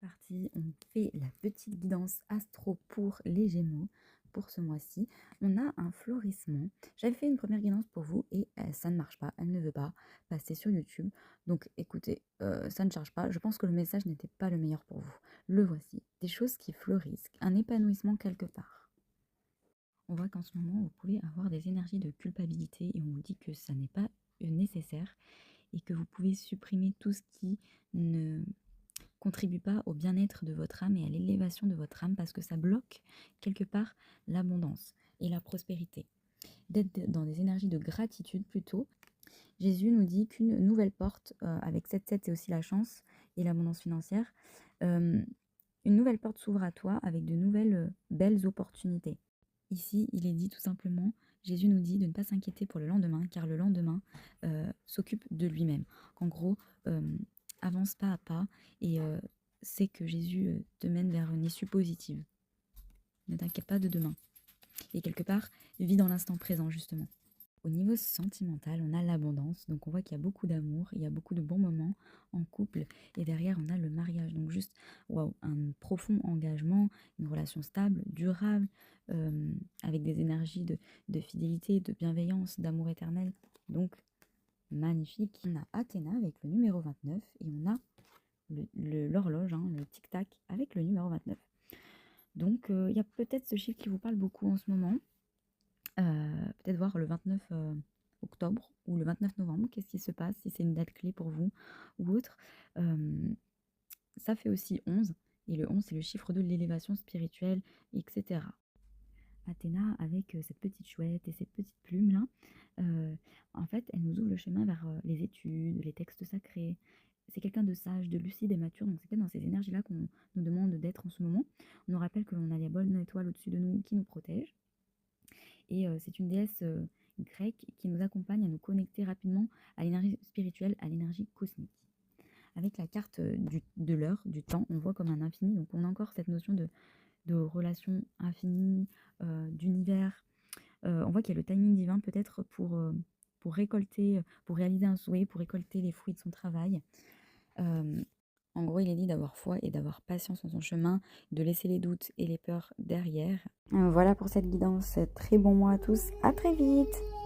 Parti, on fait la petite guidance astro pour les Gémeaux pour ce mois-ci. On a un florissement. J'avais fait une première guidance pour vous et ça ne marche pas. Elle ne veut pas passer sur YouTube. Donc écoutez, ça ne charge pas. Je pense que le message n'était pas le meilleur pour vous. Le voici. Des choses qui fleurissent, un épanouissement quelque part. On voit qu'en ce moment, vous pouvez avoir des énergies de culpabilité et on vous dit que ça n'est pas nécessaire et que vous pouvez supprimer tout ce qui ne contribue pas au bien-être de votre âme et à l'élévation de votre âme parce que ça bloque quelque part l'abondance et la prospérité. D'être dans des énergies de gratitude plutôt. Jésus nous dit qu'une nouvelle porte, avec 7-7 c'est aussi la chance et l'abondance financière, une nouvelle porte s'ouvre à toi avec de nouvelles belles opportunités. Ici, il est dit tout simplement, Jésus nous dit de ne pas s'inquiéter pour le lendemain, car le lendemain s'occupe de lui-même. En gros, avance pas à pas et sais que Jésus te mène vers une issue positive. Ne t'inquiète pas de demain. Et quelque part, vis dans l'instant présent, justement. Au niveau sentimental, on a l'abondance, donc on voit qu'il y a beaucoup d'amour, il y a beaucoup de bons moments en couple, et derrière on a le mariage, donc juste waouh, un profond engagement, une relation stable, durable, avec des énergies de fidélité, de bienveillance, d'amour éternel, donc magnifique. On a Athéna avec le numéro 29, et on a l'horloge, le tic-tac avec le numéro 29. Donc il y a peut-être ce chiffre qui vous parle beaucoup en ce moment. Peut-être voir le 29 octobre ou le 29 novembre, qu'est-ce qui se passe, si c'est une date clé pour vous ou autre. Ça fait aussi 11, et le 11 c'est le chiffre de l'élévation spirituelle, etc. Athéna avec cette petite chouette et ces petites plumes là, en fait elle nous ouvre le chemin vers les études, les textes sacrés. C'est quelqu'un de sage, de lucide et mature, donc c'est peut-être dans ces énergies là qu'on nous demande d'être en ce moment. On nous rappelle que l'on a les bonnes étoiles au-dessus de nous qui nous protègent. Et c'est une déesse grecque qui nous accompagne à nous connecter rapidement à l'énergie spirituelle, à l'énergie cosmique. Avec la carte de l'heure, du temps, on voit comme un infini. Donc on a encore cette notion de relation infinie, d'univers. On voit qu'il y a le timing divin peut-être pour récolter, pour réaliser un souhait, pour récolter les fruits de son travail. En gros, il est dit d'avoir foi et d'avoir patience dans son chemin, de laisser les doutes et les peurs derrière. Voilà pour cette guidance. Très bon mois à tous. À très vite!